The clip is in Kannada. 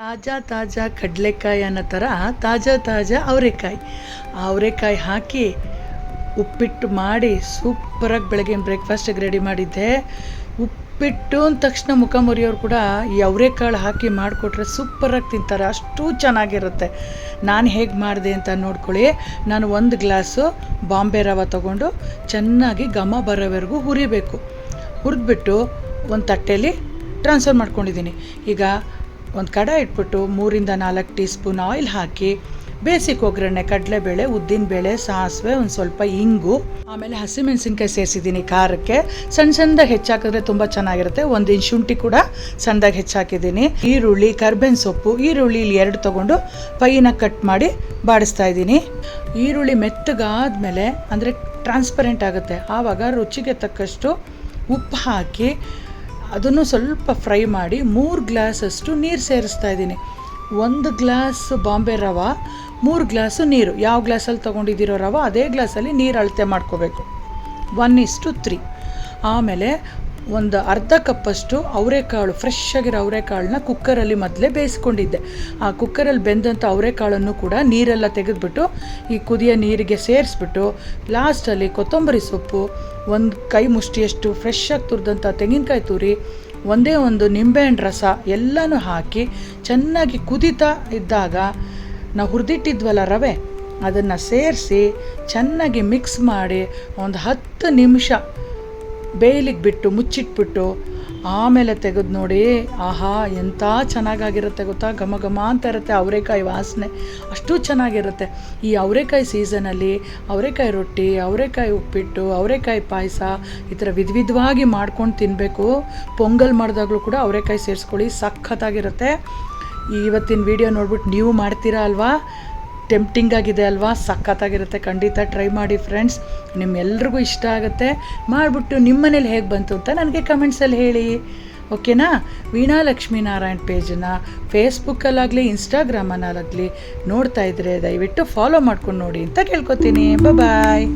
ತಾಜಾ ತಾಜಾ ಕಡಲೆಕಾಯಿ ಅನ್ನೋ ಥರ ತಾಜಾ ತಾಜಾ ಅವರೆಕಾಯಿ ಹಾಕಿ ಉಪ್ಪಿಟ್ಟು ಮಾಡಿ ಸೂಪರಾಗಿ ಬೆಳಗ್ಗೆ ಬ್ರೇಕ್ಫಾಸ್ಟಿಗೆ ರೆಡಿ ಮಾಡಿದ್ದೆ. ಉಪ್ಪಿಟ್ಟು ಅಂದ ತಕ್ಷಣ ಮುಖ ಮುರಿಯೋರು ಕೂಡ ಈ ಅವರೆಕಾಳು ಹಾಕಿ ಮಾಡಿಕೊಟ್ರೆ ಸೂಪರಾಗಿ ತಿಂತಾರೆ, ಅಷ್ಟು ಚೆನ್ನಾಗಿರುತ್ತೆ. ನಾನು ಹೇಗೆ ಮಾಡಿದೆ ಅಂತ ನೋಡ್ಕೊಳ್ಳಿ. ನಾನು 1 ಗ್ಲಾಸು ಬಾಂಬೆ ರವೆ ತೊಗೊಂಡು ಚೆನ್ನಾಗಿ ಘಮ ಬರೋವರೆಗೂ ಹುರಿಬೇಕು. ಹುರಿದ್ಬಿಟ್ಟು ಒಂದು ತಟ್ಟೆಯಲ್ಲಿ ಟ್ರಾನ್ಸ್ಫರ್ ಮಾಡ್ಕೊಂಡಿದ್ದೀನಿ. ಈಗ ಒಂದು ಕಡಾಯಿ ಇಟ್ಬಿಟ್ಟು 3 ಇಂದ 4 ಟೀ ಸ್ಪೂನ್ ಆಯಿಲ್ ಹಾಕಿ ಬೇಸಿಕ್ ಒಗ್ಗರಣೆ, ಕಡಲೆಬೇಳೆ, ಉದ್ದಿನಬೇಳೆ, ಸಾಸಿವೆ, ಒಂದು ಸ್ವಲ್ಪ ಇಂಗು, ಆಮೇಲೆ ಹಸಿಮೆಣಸಿನ್ಕಾಯಿ ಸೇರಿಸಿದ್ದೀನಿ ಖಾರಕ್ಕೆ. ಸಣ್ಣದಾಗಿ ಹೆಚ್ಚಾಕಿದ್ರೆ ತುಂಬ ಚೆನ್ನಾಗಿರುತ್ತೆ. 1 ಇಂಚ್ ಶುಂಠಿ ಕೂಡ ಸಣ್ಣದಾಗಿ ಹೆಚ್ಚಾಕಿದ್ದೀನಿ. ಈರುಳ್ಳಿ, ಕರ್ಬೇವಿನ ಸೊಪ್ಪು, ಈರುಳ್ಳಿ ಇಲ್ಲಿ 2 ತೊಗೊಂಡು ಪೈನ ಕಟ್ ಮಾಡಿ ಬಾಡಿಸ್ತಾ ಇದ್ದೀನಿ. ಈರುಳ್ಳಿ ಮೆತ್ತಗಾದ್ಮೇಲೆ ಅಂದರೆ ಟ್ರಾನ್ಸ್ಪರೆಂಟ್ ಆಗುತ್ತೆ, ಆವಾಗ ರುಚಿಗೆ ತಕ್ಕಷ್ಟು ಉಪ್ಪು ಹಾಕಿ ಅದನ್ನು ಸ್ವಲ್ಪ ಫ್ರೈ ಮಾಡಿ 3 ಗ್ಲಾಸಷ್ಟು ನೀರು ಸೇರಿಸ್ತಾ ಇದ್ದೀನಿ. 1 ಗ್ಲಾಸ್ ಬಾಂಬೆ ರವೆ, 3 ಗ್ಲಾಸು ನೀರು. ಯಾವ ಗ್ಲಾಸಲ್ಲಿ ತೊಗೊಂಡಿದ್ದೀರೋ ರವೆ ಅದೇ ಗ್ಲಾಸಲ್ಲಿ ನೀರು ಅಳತೆ ಮಾಡ್ಕೋಬೇಕು, 1:3. ಆಮೇಲೆ ಒಂದು ಅರ್ಧ ಕಪ್ಪಷ್ಟು ಅವರೆಕಾಳು, ಫ್ರೆಶ್ ಆಗಿರೋ ಅವರೆಕಾಳನ್ನ ಕುಕ್ಕರಲ್ಲಿ ಮೊದಲೇ ಬೇಯಿಸ್ಕೊಂಡಿದ್ದೆ. ಆ ಕುಕ್ಕರಲ್ಲಿ ಬೆಂದಂಥ ಅವರೆಕಾಳನ್ನು ಕೂಡ ನೀರೆಲ್ಲ ತೆಗೆದುಬಿಟ್ಟು ಈ ಕುದಿಯೋ ನೀರಿಗೆ ಸೇರಿಸ್ಬಿಟ್ಟು ಲಾಸ್ಟಲ್ಲಿ ಕೊತ್ತಂಬರಿ ಸೊಪ್ಪು, 1 ಕೈ ಮುಷ್ಟಿಯಷ್ಟು ಫ್ರೆಶ್ ಆಗಿ ತುರಿದಂಥ ತೆಂಗಿನಕಾಯಿ ತುರಿ, ಒಂದೇ ಒಂದು ನಿಂಬೆಹಣ್ಣು ರಸ ಎಲ್ಲನೂ ಹಾಕಿ ಚೆನ್ನಾಗಿ ಕುದೀತಾ ಇದ್ದಾಗ ನಾವು ಹುರಿದಿಟ್ಟಿದ್ವಲ್ಲ ರವೆ, ಅದನ್ನು ಸೇರಿಸಿ ಚೆನ್ನಾಗಿ ಮಿಕ್ಸ್ ಮಾಡಿ ಒಂದು 10 ನಿಮಿಷ ಬೇಯಲಿಕ್ಕೆ ಬಿಟ್ಟು ಮುಚ್ಚಿಟ್ಬಿಟ್ಟು ಆಮೇಲೆ ತೆಗೆದು ನೋಡಿ, ಆಹಾ ಎಂಥ ಚೆನ್ನಾಗಾಗಿರುತ್ತೆ ಗೊತ್ತಾ. ಘಮ ಘಮ ಅಂತ ಇರುತ್ತೆ, ಅವರೆಕಾಯಿ ವಾಸನೆ ಅಷ್ಟು ಚೆನ್ನಾಗಿರುತ್ತೆ. ಈ ಅವರೆಕಾಯಿ ಸೀಸನಲ್ಲಿ ಅವರೆಕಾಯಿ ರೊಟ್ಟಿ, ಅವರೆಕಾಯಿ ಉಪ್ಪಿಟ್ಟು, ಅವರೆಕಾಯಿ ಪಾಯಸ ಈ ಥರ ವಿಧವಾಗಿ ಮಾಡ್ಕೊಂಡು ತಿನ್ನಬೇಕು. ಪೊಂಗಲ್ ಮಾಡಿದಾಗಲೂ ಕೂಡ ಅವರೆಕಾಯಿ ಸೇರಿಸ್ಕೊಳ್ಳಿ, ಸಖತ್ತಾಗಿರುತ್ತೆ. ಇವತ್ತಿನ ವಿಡಿಯೋ ನೋಡ್ಬಿಟ್ಟು ನೀವು ಮಾಡ್ತೀರಾ ಅಲ್ವಾ? ಟೆಂಪ್ಟಿಂಗ್ ಆಗಿದೆ ಅಲ್ವಾ? ಸಖತ್ತಾಗಿರುತ್ತೆ, ಖಂಡಿತ ಟ್ರೈ ಮಾಡಿ ಫ್ರೆಂಡ್ಸ್. ನಿಮ್ಮೆಲ್ರಿಗೂ ಇಷ್ಟ ಆಗುತ್ತೆ. ಮಾಡಿಬಿಟ್ಟು ನಿಮ್ಮ ಮನೇಲಿ ಹೇಗೆ ಬಂತು ಅಂತ ನನಗೆ ಕಮೆಂಟ್ಸಲ್ಲಿ ಹೇಳಿ, ಓಕೆನಾ? ವೀಣಾ ಲಕ್ಷ್ಮೀನಾರಾಯಣ್ ಪೇಜನ್ನು ಫೇಸ್ಬುಕ್ಕಲ್ಲಾಗಲಿ ಇನ್ಸ್ಟಾಗ್ರಾಮಲ್ಲಾಗಲಿ ನೋಡ್ತಾ ಇದ್ದರೆ ದಯವಿಟ್ಟು ಫಾಲೋ ಮಾಡ್ಕೊಂಡು ನೋಡಿ ಅಂತ ಕೇಳ್ಕೊತೀನಿ. ಬಾಯ್.